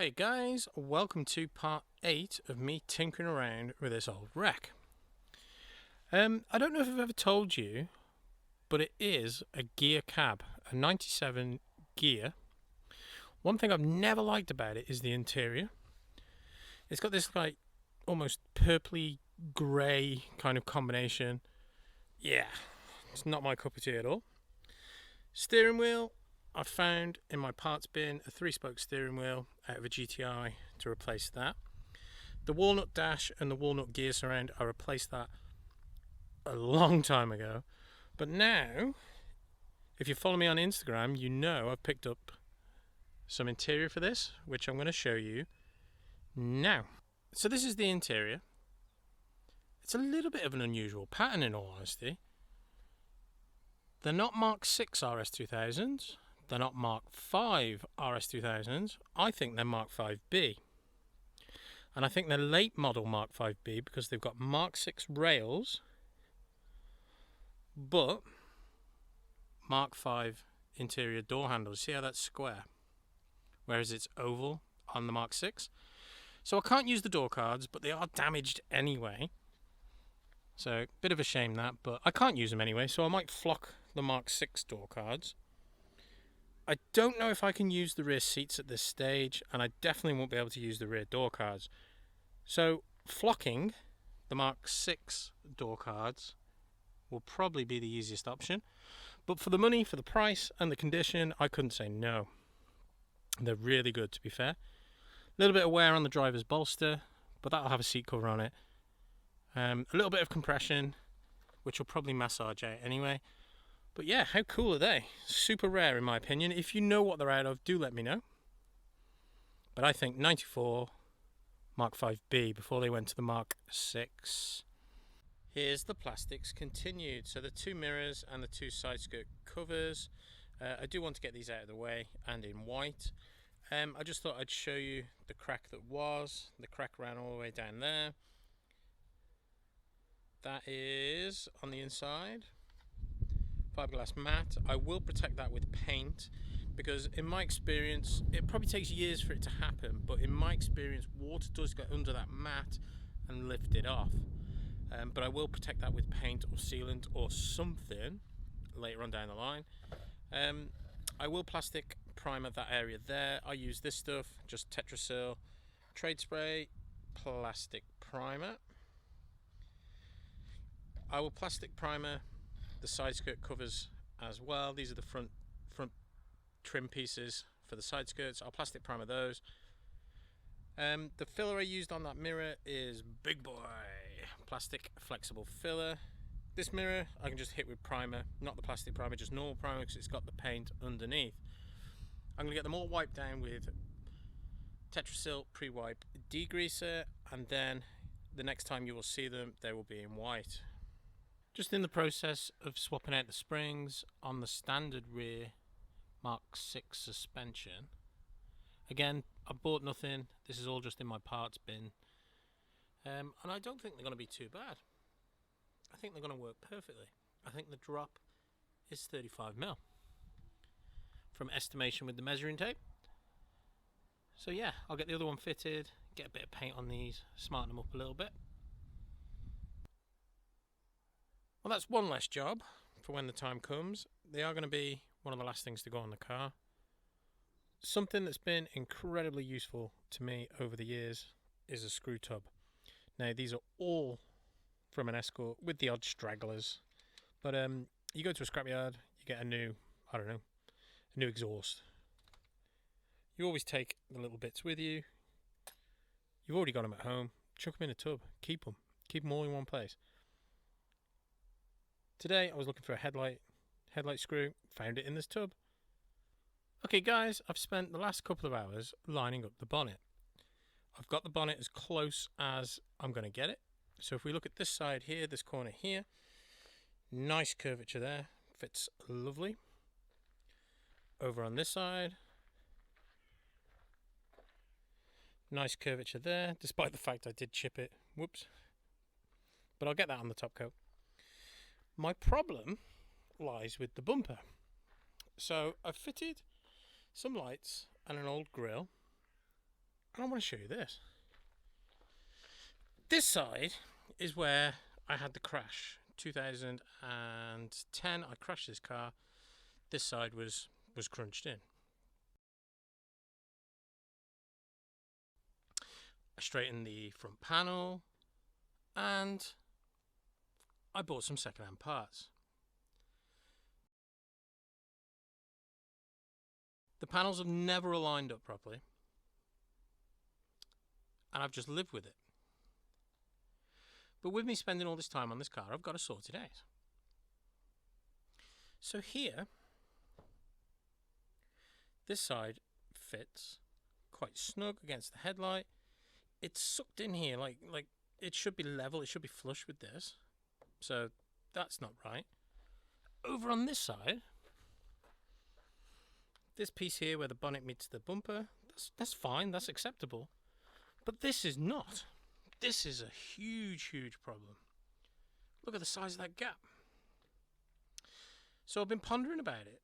Hey guys, welcome to part 8 of me tinkering around with this old wreck. I don't know if I've ever told you, but it is a Ghia cab, a 97 Ghia. One thing I've never liked about it is the interior. It's got this like almost purpley grey kind of combination. Yeah, it's not my cup of tea at all. Steering wheel, I found in my parts bin a 3-spoke steering wheel out of a GTI to replace that. The walnut dash and the walnut gear surround, I replaced that a long time ago. But now, if you follow me on Instagram, you know I've picked up some interior for this, which I'm going to show you now. So this is the interior. It's a little bit of an unusual pattern in all honesty. They're not Mark 6 RS2000s. They're not Mark 5 RS2000s. I think they're Mark 5B. And I think they're late model Mark 5B because they've got Mark 6 rails, but Mark 5 interior door handles. See how that's square? Whereas it's oval on the Mark 6. So I can't use the door cards, but they are damaged anyway. So, bit of a shame that, but I can't use them anyway, so I might flock the Mark 6 door cards. I don't know if I can use the rear seats at this stage, and I definitely won't be able to use the rear door cards. So flocking the Mark 6 door cards will probably be the easiest option. But for the money, for the price, and the condition, I couldn't say no. They're really good, to be fair. A little bit of wear on the driver's bolster, but that'll have a seat cover on it. A little bit of compression, which will probably massage out anyway. But yeah, how cool are they? Super rare in my opinion. If you know what they're out of, do let me know. But I think 94 Mark 5B before they went to the Mark 6. Here's the plastics continued. So the 2 mirrors and the 2 side skirt covers. I do want to get these out of the way and in white. I just thought I'd show you the crack that was. The crack ran all the way down there. That is on the inside. Fiberglass mat. I will protect that with paint because in my experience it probably takes years for it to happen, but in my experience water does get under that mat and lift it off. But I will protect that with paint or sealant or something later on down the line. I will plastic primer that area there. I use this stuff, just Tetrasil trade spray plastic primer. I will plastic primer the side skirt covers as well. These are the front trim pieces for the side skirts. I'll plastic primer those. The filler I used on that mirror is big boy plastic flexible filler. This mirror I can just hit with primer, not the plastic primer, just normal primer because it's got the paint underneath. I'm gonna get them all wiped down with Tetrasil pre-wipe degreaser, and then the next time you will see them they will be in white. Just in the process of swapping out the springs on the standard rear Mark 6 suspension. Again, I bought nothing. This is all just in my parts bin. And I don't think they're going to be too bad. I think they're going to work perfectly. I think the drop is 35mm from estimation with the measuring tape. So yeah, I'll get the other one fitted, get a bit of paint on these, smarten them up a little bit. Well, that's one less job for when the time comes. They are going to be one of the last things to go on the car. Something that's been incredibly useful to me over the years is a screw tub. Now, these are all from an Escort with the odd stragglers. But you go to a scrapyard, you get a new, a new exhaust. You always take the little bits with you. You've already got them at home. Chuck them in a tub. Keep them. Keep them all in one place. Today I was looking for a headlight screw, found it in this tub. Okay guys, I've spent the last couple of hours lining up the bonnet. I've got the bonnet as close as I'm going to get it. So if we look at this side here, this corner here, nice curvature there, fits lovely. Over on this side, nice curvature there, despite the fact I did chip it, whoops. But I'll get that on the top coat. My problem lies with the bumper. So I've fitted some lights and an old grille And I want to show you this. This side is where I had the crash. 2010, I crashed this car. This side was crunched in. I straightened the front panel and I bought some second-hand parts. The panels have never aligned up properly, and I've just lived with it. But with me spending all this time on this car, I've got to sort it out. So here, this side fits quite snug against the headlight. It's sucked in here like it should be level, it should be flush with this. So that's not right. Over on this side, this piece here where the bonnet meets the bumper, that's fine, that's acceptable. But this is not. This is a huge, huge problem. Look at the size of that gap. So I've been pondering about it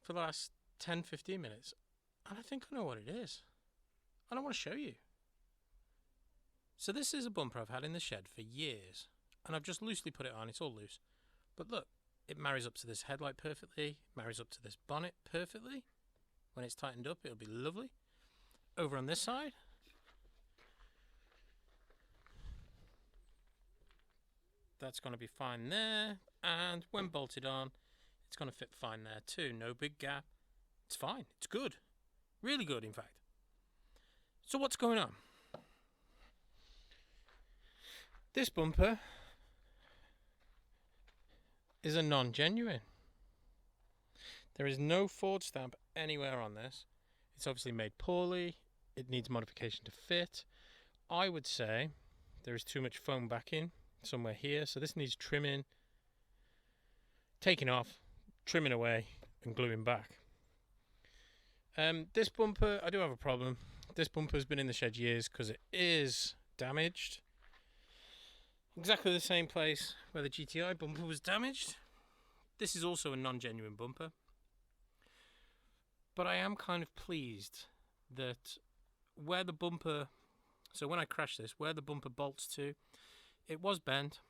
for the last 10-15 minutes, and I think I know what it is. And I want to show you. So this is a bumper I've had in the shed for years, and I've just loosely put it on. It's all loose. But look, it marries up to this headlight perfectly, marries up to this bonnet perfectly. When it's tightened up, it'll be lovely. Over on this side, that's going to be fine there, and when bolted on, it's going to fit fine there too. No big gap. It's fine. It's good. Really good, in fact. So what's going on? This bumper is a non-genuine. There is no Ford stamp anywhere on this. It's obviously made poorly. It needs modification to fit. I would say there is too much foam backing somewhere here, so this needs trimming, taking off, trimming away, and gluing back. This bumper, I do have a problem. This bumper has been in the shed years because it is damaged. Exactly the same place where the GTI bumper was damaged. This is also a non-genuine bumper. But I am kind of pleased that where the bumper, so when I crashed this, where the bumper bolts to, it was bent,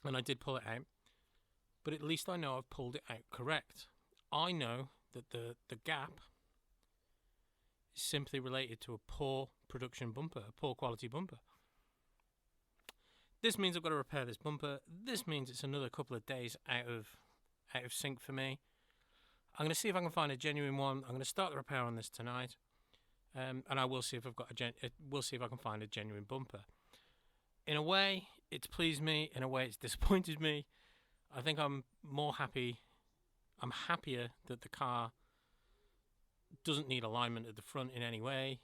and I did pull it out, but at least I know I've pulled it out correct. I know that the gap is simply related to a poor production bumper, a poor quality bumper. This means I've got to repair this bumper. This means it's another couple of days out of sync for me. I'm going to see if I can find a genuine one. I'm going to start the repair on this tonight, and I will see if I've got we'll see if I can find a genuine bumper. In a way, it's pleased me. In a way, it's disappointed me. I think I'm more happy. I'm happier that the car doesn't need alignment at the front in any way.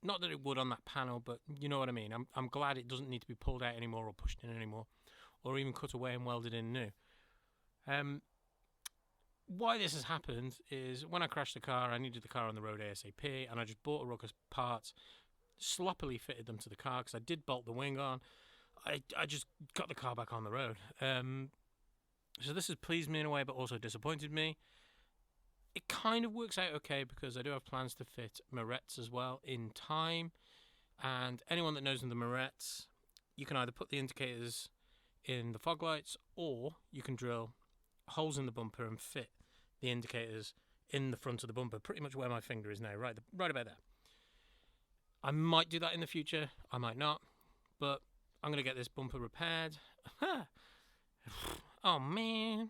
Not that it would on that panel, but you know what I mean. I'm glad it doesn't need to be pulled out anymore or pushed in anymore, or even cut away and welded in new. Why this has happened is when I crashed the car, I needed the car on the road ASAP, and I just bought a ruckus parts, sloppily fitted them to the car because I did bolt the wing on. I just got the car back on the road. So this has pleased me in a way, but also disappointed me. It kind of works out okay because I do have plans to fit Morettes as well in time. And anyone that knows the Morettes, you can either put the indicators in the fog lights, or you can drill holes in the bumper and fit the indicators in the front of the bumper, pretty much where my finger is now, right about there. I might do that in the future, I might not, but I'm going to get this bumper repaired. Oh man.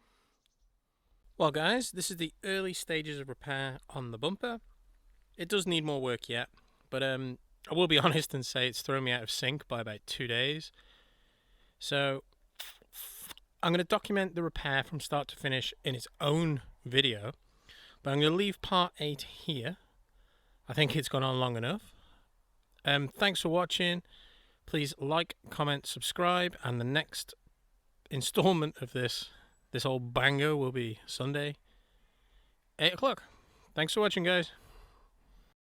Well guys, this is the early stages of repair on the bumper. It does need more work yet, but I will be honest and say it's thrown me out of sync by about 2 days. So I'm going to document the repair from start to finish in its own video, but I'm going to leave part 8 here. I think it's gone on long enough. Thanks for watching. Please like, comment, subscribe, and the next installment of this old banger will be Sunday, 8 o'clock. Thanks for watching, guys.